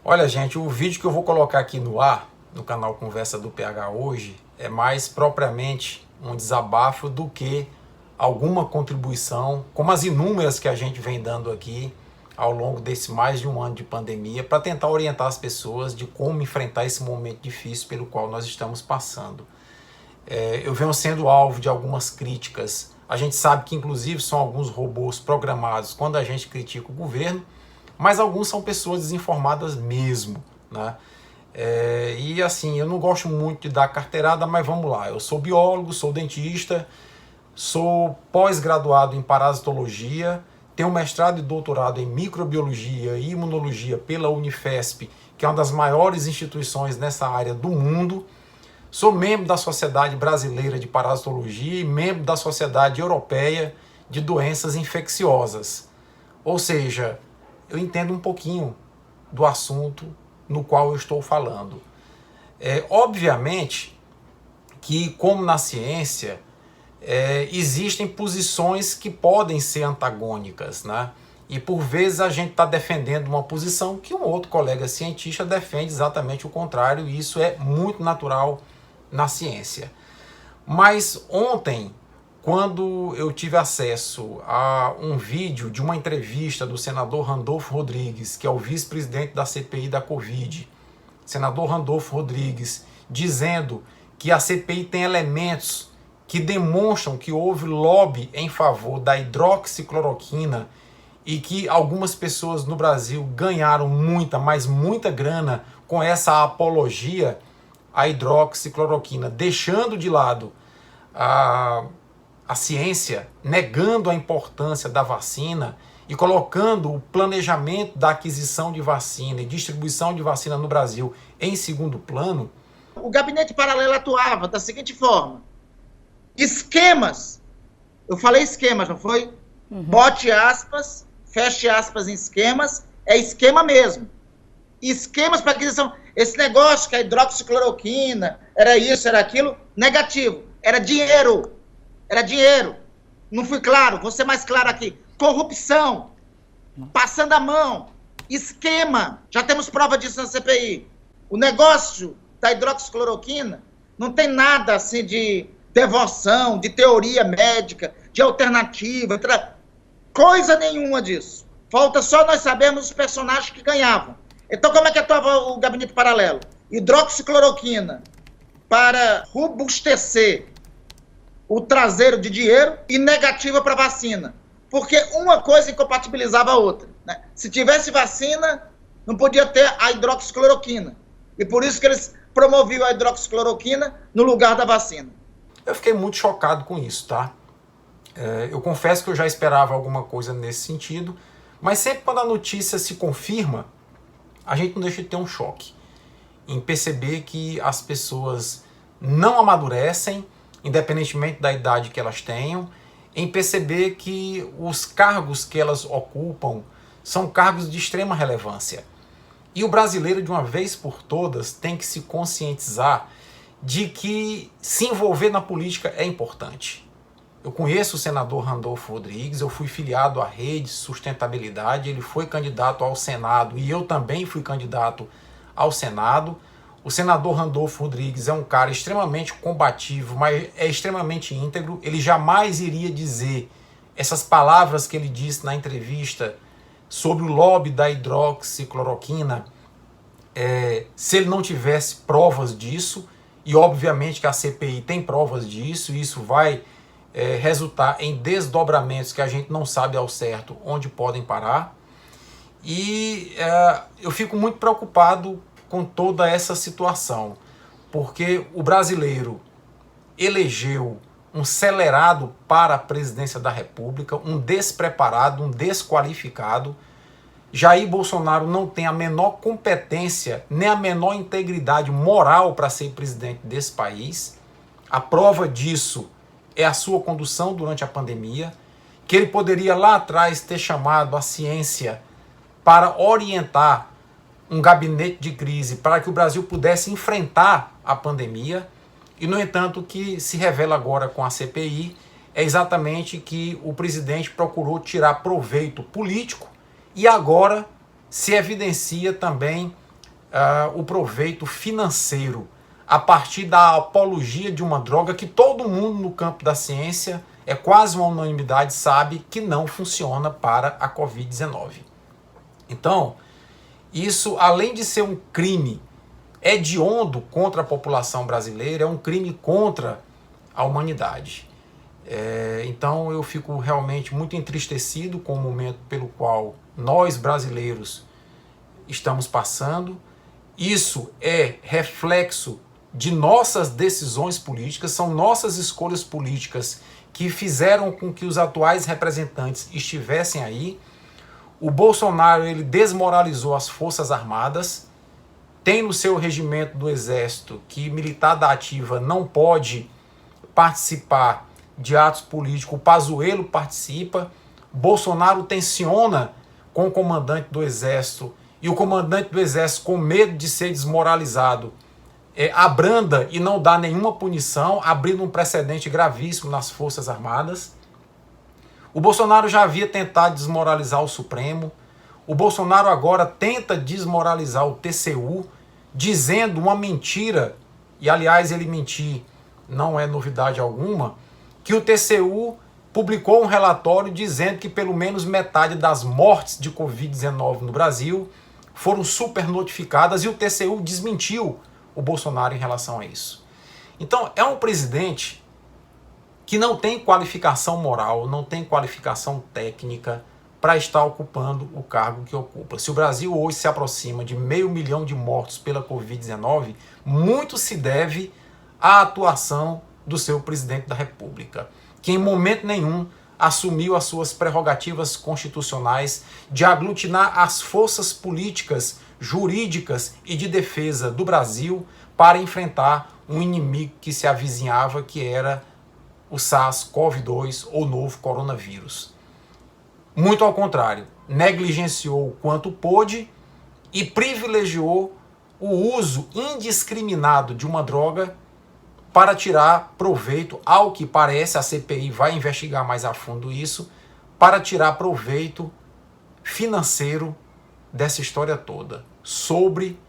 Olha, gente, o vídeo que eu vou colocar aqui no ar, no canal Conversa do PH hoje, é mais propriamente um desabafo do que alguma contribuição, como as inúmeras que a gente vem dando aqui ao longo desse mais de um ano de pandemia, para tentar orientar as pessoas de como enfrentar esse momento difícil pelo qual nós estamos passando. Eu venho sendo alvo de algumas críticas. A gente sabe que, inclusive, são alguns robôs programados quando a gente critica o governo, mas alguns são pessoas desinformadas mesmo, né? E assim, eu não gosto muito de dar carteirada, mas vamos lá. Eu sou biólogo, sou dentista, sou pós-graduado em parasitologia, tenho mestrado e doutorado em microbiologia e imunologia pela Unifesp, que é uma das maiores instituições nessa área do mundo. Sou membro da Sociedade Brasileira de Parasitologia e membro da Sociedade Europeia de Doenças Infecciosas. Ou seja, eu entendo um pouquinho do assunto no qual eu estou falando. Obviamente que, como na ciência, existem posições que podem ser antagônicas, né? E por vezes a gente está defendendo uma posição que um outro colega cientista defende exatamente o contrário, e isso é muito natural na ciência. Mas ontem, quando eu tive acesso a um vídeo de uma entrevista do senador Randolfo Rodrigues, que é o vice-presidente da CPI da Covid, senador Randolfo Rodrigues, dizendo que a CPI tem elementos que demonstram que houve lobby em favor da hidroxicloroquina e que algumas pessoas no Brasil ganharam muita, mas muita grana com essa apologia à hidroxicloroquina, deixando de lado a ciência, negando a importância da vacina e colocando o planejamento da aquisição de vacina e distribuição de vacina no Brasil em segundo plano. O gabinete paralelo atuava da seguinte forma: esquemas, eu falei esquemas, não foi? Bote aspas, feche aspas em esquemas, é esquema mesmo. Esquemas para aquisição. Esse negócio que a hidroxicloroquina era isso, era aquilo, negativo. Era dinheiro. Era dinheiro. Não fui claro, vou ser mais claro aqui. Corrupção. Passando a mão. Esquema. Já temos prova disso na CPI. O negócio da hidroxicloroquina não tem nada assim de devoção, de teoria médica, de alternativa, coisa nenhuma disso. Falta só nós sabermos os personagens que ganhavam. Então, como é que atuava o gabinete paralelo? Hidroxicloroquina para robustecer o traseiro de dinheiro e negativa para vacina. Porque uma coisa incompatibilizava a outra, né? Se tivesse vacina, não podia ter a hidroxicloroquina. E por isso que eles promoviam a hidroxicloroquina no lugar da vacina. Eu fiquei muito chocado com isso, tá? Eu confesso que eu já esperava alguma coisa nesse sentido, mas sempre quando a notícia se confirma, a gente não deixa de ter um choque em perceber que as pessoas não amadurecem, independentemente da idade que elas tenham, em perceber que os cargos que elas ocupam são cargos de extrema relevância. E o brasileiro, de uma vez por todas, tem que se conscientizar de que se envolver na política é importante. Eu conheço o senador Randolfo Rodrigues, eu fui filiado à Rede Sustentabilidade, ele foi candidato ao Senado e eu também fui candidato ao Senado. O senador Randolfo Rodrigues é um cara extremamente combativo, mas é extremamente íntegro. Ele jamais iria dizer essas palavras que ele disse na entrevista sobre o lobby da hidroxicloroquina se ele não tivesse provas disso, e obviamente que a CPI tem provas disso, e isso vai resultar em desdobramentos que a gente não sabe ao certo onde podem parar. E eu fico muito preocupado com toda essa situação, porque o brasileiro elegeu um celerado para a presidência da República, um despreparado, um desqualificado. Jair Bolsonaro não tem a menor competência, nem a menor integridade moral para ser presidente desse país. A prova disso é a sua condução durante a pandemia, que ele poderia lá atrás ter chamado a ciência para orientar um gabinete de crise para que o Brasil pudesse enfrentar a pandemia, e no entanto o que se revela agora com a CPI é exatamente que o presidente procurou tirar proveito político e agora se evidencia também o proveito financeiro a partir da apologia de uma droga que todo mundo no campo da ciência, é quase uma unanimidade, sabe que não funciona para a Covid-19. Então, isso, além de ser um crime hediondo contra a população brasileira, é um crime contra a humanidade. Então eu fico realmente muito entristecido com o momento pelo qual nós brasileiros estamos passando. Isso é reflexo de nossas decisões políticas, são nossas escolhas políticas que fizeram com que os atuais representantes estivessem aí. O Bolsonaro, ele desmoralizou as Forças Armadas, tem no seu regimento do Exército que militar da ativa não pode participar de atos políticos, o Pazuello participa, Bolsonaro tensiona com o comandante do Exército, e o comandante do Exército, com medo de ser desmoralizado, abranda e não dá nenhuma punição, abrindo um precedente gravíssimo nas Forças Armadas. O Bolsonaro já havia tentado desmoralizar o Supremo. O Bolsonaro agora tenta desmoralizar o TCU, dizendo uma mentira, e aliás ele mentir não é novidade alguma, que o TCU publicou um relatório dizendo que pelo menos metade das mortes de Covid-19 no Brasil foram supernotificadas, e o TCU desmentiu o Bolsonaro em relação a isso. Então é um presidente que não tem qualificação moral, não tem qualificação técnica para estar ocupando o cargo que ocupa. Se o Brasil hoje se aproxima de 500 mil de mortos pela Covid-19, muito se deve à atuação do seu presidente da República, que em momento nenhum assumiu as suas prerrogativas constitucionais de aglutinar as forças políticas, jurídicas e de defesa do Brasil para enfrentar um inimigo que se avizinhava, que era o SARS-CoV-2 ou novo coronavírus. Muito ao contrário, negligenciou o quanto pôde e privilegiou o uso indiscriminado de uma droga para tirar proveito, ao que parece, a CPI vai investigar mais a fundo isso, para tirar proveito financeiro dessa história toda, sobre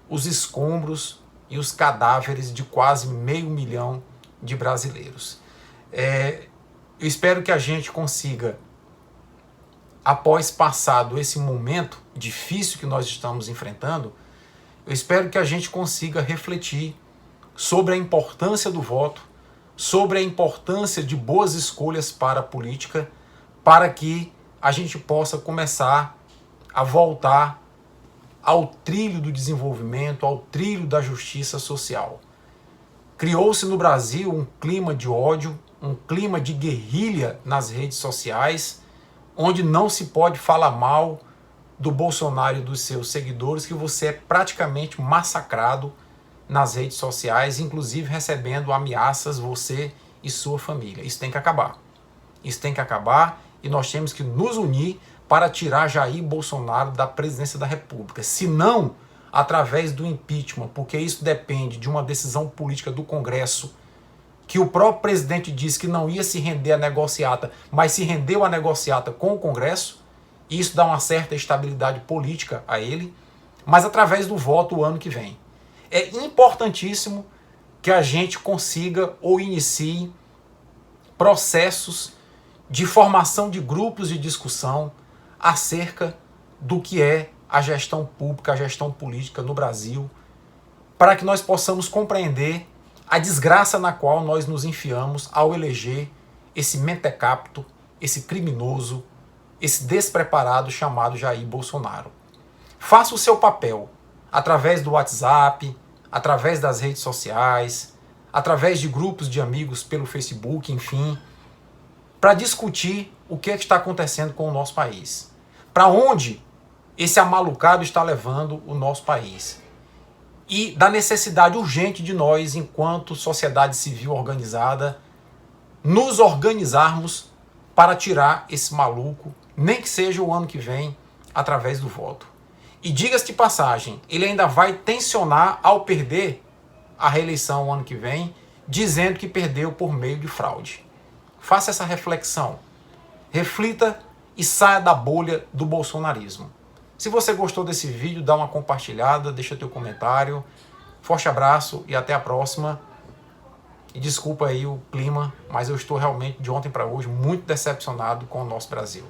os escombros e os cadáveres de quase 500 mil de brasileiros. Eu espero que a gente consiga, após passado esse momento difícil que nós estamos enfrentando, eu espero que a gente consiga refletir sobre a importância do voto, sobre a importância de boas escolhas para a política, para que a gente possa começar a voltar ao trilho do desenvolvimento, ao trilho da justiça social. Criou-se no Brasil um clima de ódio, um clima de guerrilha nas redes sociais, onde não se pode falar mal do Bolsonaro e dos seus seguidores, que você é praticamente massacrado nas redes sociais, inclusive recebendo ameaças, você e sua família. Isso tem que acabar. Isso tem que acabar, e nós temos que nos unir para tirar Jair Bolsonaro da presidência da República. Se não, através do impeachment, porque isso depende de uma decisão política do Congresso, que o próprio presidente disse que não ia se render à negociata, mas se rendeu à negociata com o Congresso, e isso dá uma certa estabilidade política a ele, mas através do voto o ano que vem. É importantíssimo que a gente consiga ou inicie processos de formação de grupos de discussão acerca do que é a gestão pública, a gestão política no Brasil, para que nós possamos compreender a desgraça na qual nós nos enfiamos ao eleger esse mentecapto, esse criminoso, esse despreparado chamado Jair Bolsonaro. Faça o seu papel através do WhatsApp, através das redes sociais, através de grupos de amigos pelo Facebook, enfim, para discutir o que está acontecendo com o nosso país. Para onde esse amalucado está levando o nosso país. E da necessidade urgente de nós, enquanto sociedade civil organizada, nos organizarmos para tirar esse maluco, nem que seja o ano que vem, através do voto. E diga-se de passagem, ele ainda vai tensionar ao perder a reeleição o ano que vem, dizendo que perdeu por meio de fraude. Faça essa reflexão. Reflita e saia da bolha do bolsonarismo. Se você gostou desse vídeo, dá uma compartilhada, deixa teu comentário. Forte abraço e até a próxima. E desculpa aí o clima, mas eu estou realmente, de ontem para hoje, muito decepcionado com o nosso Brasil.